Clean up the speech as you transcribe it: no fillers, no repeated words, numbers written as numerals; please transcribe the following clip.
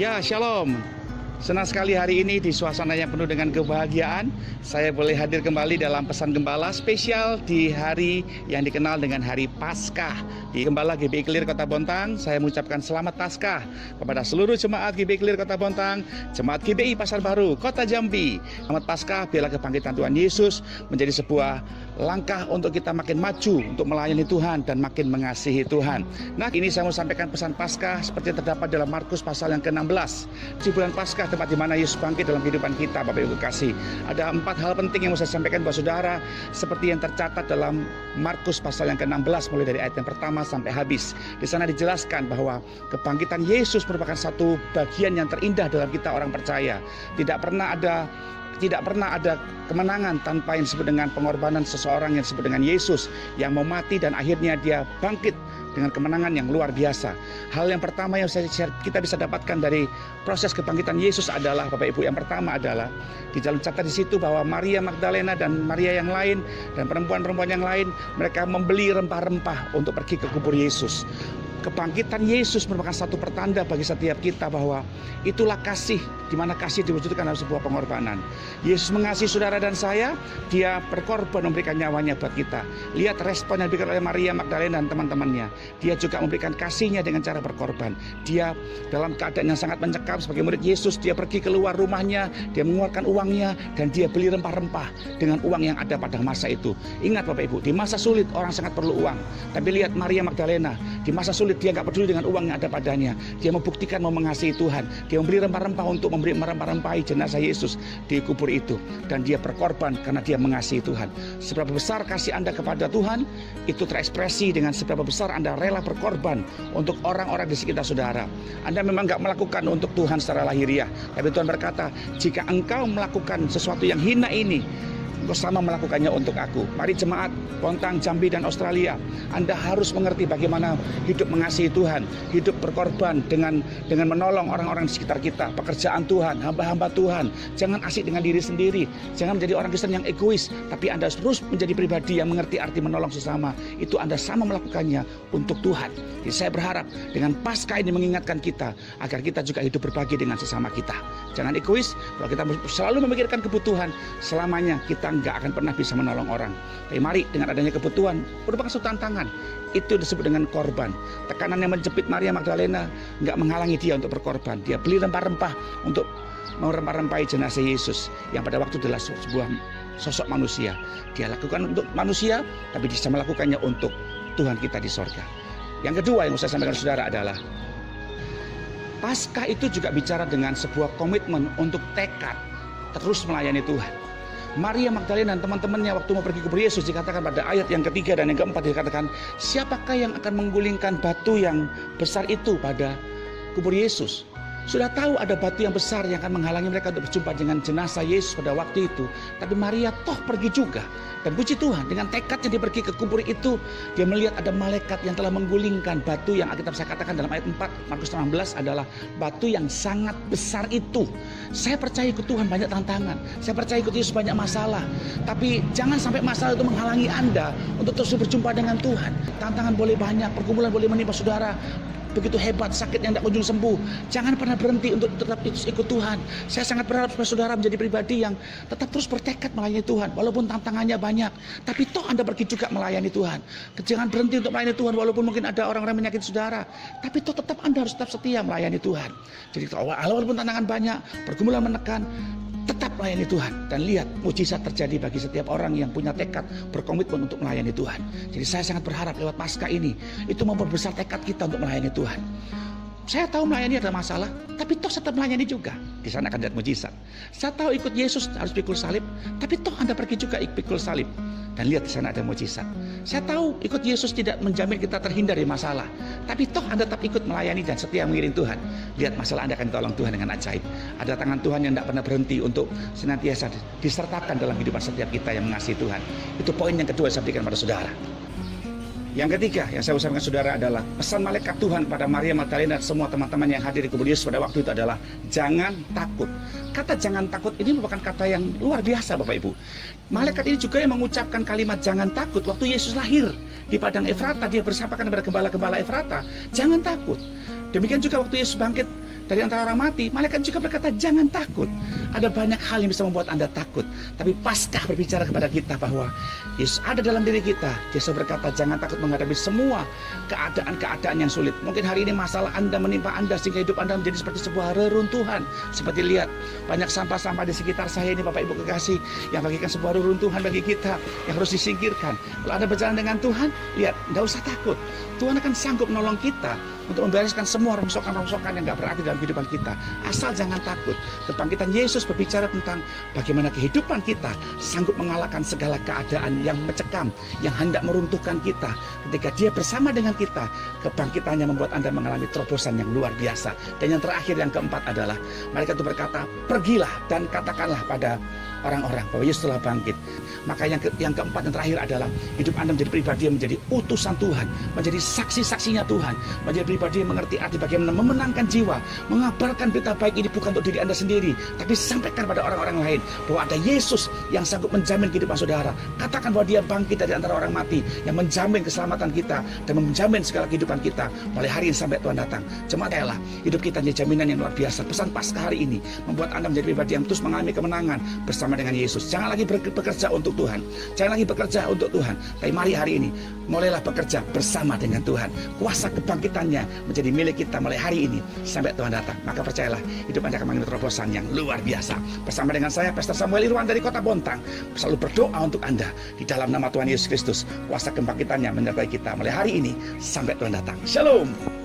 Ya, shalom. Senang sekali hari ini di suasana yang penuh dengan kebahagiaan. Saya boleh hadir kembali dalam pesan gembala spesial di hari yang dikenal dengan Hari Paskah. Di Gembala GBI Clear Kota Bontang, saya mengucapkan selamat Paskah kepada seluruh jemaat GBI Clear Kota Bontang, jemaat GBI Pasar Baru, Kota Jambi. Selamat Paskah, biarlah kebangkitan Tuhan Yesus menjadi sebuah langkah untuk kita makin maju untuk melayani Tuhan dan makin mengasihi Tuhan. Nah, ini saya mau sampaikan pesan Paskah seperti yang terdapat dalam Markus pasal yang ke-16. Di bulan Paskah, tempat di mana Yesus bangkit dalam kehidupan kita, Bapak Ibu kasih. Ada 4 hal penting yang mau saya sampaikan buat saudara, seperti yang tercatat dalam Markus pasal yang ke-16 mulai dari ayat yang pertama sampai habis. Di sana dijelaskan bahwa kebangkitan Yesus merupakan satu bagian yang terindah dalam kita orang percaya. Tidak pernah ada kemenangan tanpa yang disebut dengan pengorbanan seseorang yang disebut dengan Yesus yang mau mati dan akhirnya dia bangkit dengan kemenangan yang luar biasa. Hal yang pertama yang kita bisa dapatkan dari proses kebangkitan Yesus adalah, Bapak Ibu, yang pertama adalah di dalam catat di situ bahwa Maria Magdalena dan Maria yang lain dan perempuan-perempuan yang lain, mereka membeli rempah-rempah untuk pergi ke kubur Yesus. Kebangkitan Yesus merupakan satu pertanda bagi setiap kita bahwa itulah kasih, di mana kasih diwujudkan dalam sebuah pengorbanan. Yesus mengasihi saudara dan saya, dia berkorban memberikan nyawanya buat kita. Lihat respon yang diberikan oleh Maria Magdalena dan teman-temannya. Dia juga memberikan kasihnya dengan cara berkorban. Dia dalam keadaan yang sangat mencekam sebagai murid Yesus, dia pergi keluar rumahnya, dia mengeluarkan uangnya, dan dia beli rempah-rempah dengan uang yang ada pada masa itu. Ingat Bapak Ibu, di masa sulit orang sangat perlu uang. Tapi lihat Maria Magdalena, di masa sulit dia nggak peduli dengan uang yang ada padanya. Dia membuktikan mau mengasihi Tuhan. Dia memberi rempah-rempah untuk memberi merempah-rempahi jenazah Yesus di kubur itu. Dan dia berkorban karena dia mengasihi Tuhan. Seberapa besar kasih Anda kepada Tuhan, itu terekspresi dengan seberapa besar Anda rela berkorban untuk orang-orang di sekitar saudara. Anda memang nggak melakukan untuk Tuhan secara lahiriah. Tapi Tuhan berkata, jika engkau melakukan sesuatu yang hina ini, engkau sama melakukannya untuk aku. Mari jemaat Bontang, Jambi, dan Australia, Anda harus mengerti bagaimana hidup mengasihi Tuhan, hidup berkorban dengan menolong orang-orang di sekitar kita, pekerjaan Tuhan, hamba-hamba Tuhan. Jangan asik dengan diri sendiri, jangan menjadi orang Kristen yang egois, tapi Anda terus menjadi pribadi yang mengerti arti menolong sesama. Itu Anda sama melakukannya untuk Tuhan. Jadi saya berharap dengan Paskah ini mengingatkan kita agar kita juga hidup berbagi dengan sesama kita. Jangan egois. Kalau kita selalu memikirkan kebutuhan, selamanya kita nggak akan pernah bisa menolong orang. Tapi mari dengan adanya kebutuhan merupakan suatu tantangan. Itu disebut dengan korban. Tekanan yang menjepit Maria Magdalena nggak menghalangi dia untuk berkorban. Dia beli rempah-rempah untuk merempah-rempahi jenazah Yesus yang pada waktu adalah sebuah sosok manusia. Dia lakukan untuk manusia, tapi bisa melakukannya untuk Tuhan kita di sorga. Yang kedua yang saya sampaikan saudara adalah Paskah itu juga bicara dengan sebuah komitmen untuk tekad terus melayani Tuhan. Maria Magdalena dan teman-temannya waktu mau pergi ke kubur Yesus, dikatakan pada ayat yang ketiga dan yang keempat, dikatakan, siapakah yang akan menggulingkan batu yang besar itu pada kubur Yesus? Sudah tahu ada batu yang besar yang akan menghalangi mereka untuk berjumpa dengan jenazah Yesus pada waktu itu. Tapi Maria toh pergi juga. Dan puji Tuhan, dengan tekadnya dia pergi ke kubur itu, dia melihat ada malaikat yang telah menggulingkan batu yang Alkitab saya katakan dalam ayat 4 Markus 16 adalah batu yang sangat besar itu. Saya percaya ikut Tuhan banyak tantangan, saya percaya ikut Yesus banyak masalah, tapi jangan sampai masalah itu menghalangi Anda untuk terus berjumpa dengan Tuhan. Tantangan boleh banyak, pergumulan boleh menimpa saudara begitu hebat, sakit yang tidak kunjung sembuh. Jangan pernah berhenti untuk tetap ikut Tuhan. Saya sangat berharap supaya saudara menjadi pribadi yang tetap terus bertekad melayani Tuhan, walaupun tantangannya banyak. Tapi toh Anda pergi juga melayani Tuhan. Jangan berhenti untuk melayani Tuhan, walaupun mungkin ada orang-orang menyakiti saudara. Tapi toh tetap Anda harus tetap setia melayani Tuhan. Jadi walaupun tantangan banyak, pergumulan menekan, tetap melayani Tuhan. Dan lihat mujizat terjadi bagi setiap orang yang punya tekad berkomitmen untuk melayani Tuhan. Jadi saya sangat berharap lewat Paskah ini itu memperbesar tekad kita untuk melayani Tuhan. Saya tahu melayani ada masalah, tapi toh tetap melayani juga. Di sana akan lihat mujizat. Saya tahu ikut Yesus harus pikul salib, tapi toh Anda pergi juga pikul salib. Dan lihat di sana ada mujizat. Saya tahu ikut Yesus tidak menjamin kita terhindar dari masalah, tapi toh Anda tetap ikut melayani dan setia mengiring Tuhan. Lihat masalah Anda akan ditolong Tuhan dengan ajaib. Ada tangan Tuhan yang tidak pernah berhenti untuk senantiasa disertakan dalam kehidupan setiap kita yang mengasihi Tuhan. Itu poin yang kedua saya berikan pada saudara. Yang ketiga yang saya ucapkan saudara adalah pesan malaikat Tuhan pada Maria Magdalena dan semua teman-teman yang hadir di kubur Yesus pada waktu itu adalah jangan takut. Kata jangan takut ini merupakan kata yang luar biasa Bapak Ibu. Malaikat ini juga yang mengucapkan kalimat jangan takut waktu Yesus lahir di padang Efrata. Dia bersapakan kepada gembala-gembala Efrata, jangan takut. Demikian juga waktu Yesus bangkit dari antara orang mati, malaikat juga berkata, jangan takut. Ada banyak hal yang bisa membuat Anda takut. Tapi Paskah berbicara kepada kita bahwa Yesus ada dalam diri kita. Yesus berkata, jangan takut menghadapi semua keadaan-keadaan yang sulit. Mungkin hari ini masalah Anda menimpa Anda sehingga hidup Anda menjadi seperti sebuah reruntuhan. Seperti lihat, banyak sampah-sampah di sekitar saya ini, Bapak Ibu kekasih, yang bagikan sebuah reruntuhan bagi kita yang harus disingkirkan. Kalau Anda berjalan dengan Tuhan, lihat, tidak usah takut. Tuhan akan sanggup menolong kita untuk membereskan semua rongsokan-rongsokan yang gak berarti dalam kehidupan kita. Asal jangan takut. Kebangkitan Yesus berbicara tentang bagaimana kehidupan kita sanggup mengalahkan segala keadaan yang mencekam, yang hendak meruntuhkan kita. Ketika Dia bersama dengan kita, kebangkitannya membuat Anda mengalami terobosan yang luar biasa. Dan yang terakhir, yang keempat adalah mereka itu berkata, pergilah dan katakanlah pada orang-orang bahwa Yesus telah bangkit. Maka yang keempat dan terakhir adalah hidup Anda menjadi pribadi yang menjadi utusan Tuhan, menjadi saksi-saksinya Tuhan, menjadi pribadi yang mengerti arti bagaimana memenangkan jiwa, mengabarkan berita baik ini bukan untuk diri Anda sendiri, tapi sampaikan pada orang-orang lain bahwa ada Yesus yang sanggup menjamin kehidupan saudara. Katakan bahwa Dia bangkit dari antara orang mati, yang menjamin keselamatan kita dan menjamin segala kehidupan kita mulai hari ini sampai Tuhan datang. Jemaat, hidup kita menjadi jaminan yang luar biasa. Pesan Paskah hari ini membuat Anda menjadi pribadi yang terus mengalami kemenangan bersama dengan Yesus. Jangan lagi bekerja untuk Tuhan, jangan lagi bekerja untuk Tuhan, tapi mari hari ini mulailah bekerja bersama dengan Tuhan. Kuasa kebangkitannya menjadi milik kita mulai hari ini sampai Tuhan datang. Maka percayalah, hidup Anda akan mengalami terobosan yang luar biasa. Bersama dengan saya, Pastor Samuel Irwan dari Kota Bontang, selalu berdoa untuk Anda di dalam nama Tuhan Yesus Kristus. Kuasa kebangkitannya menyertai kita mulai hari ini sampai Tuhan datang. Shalom.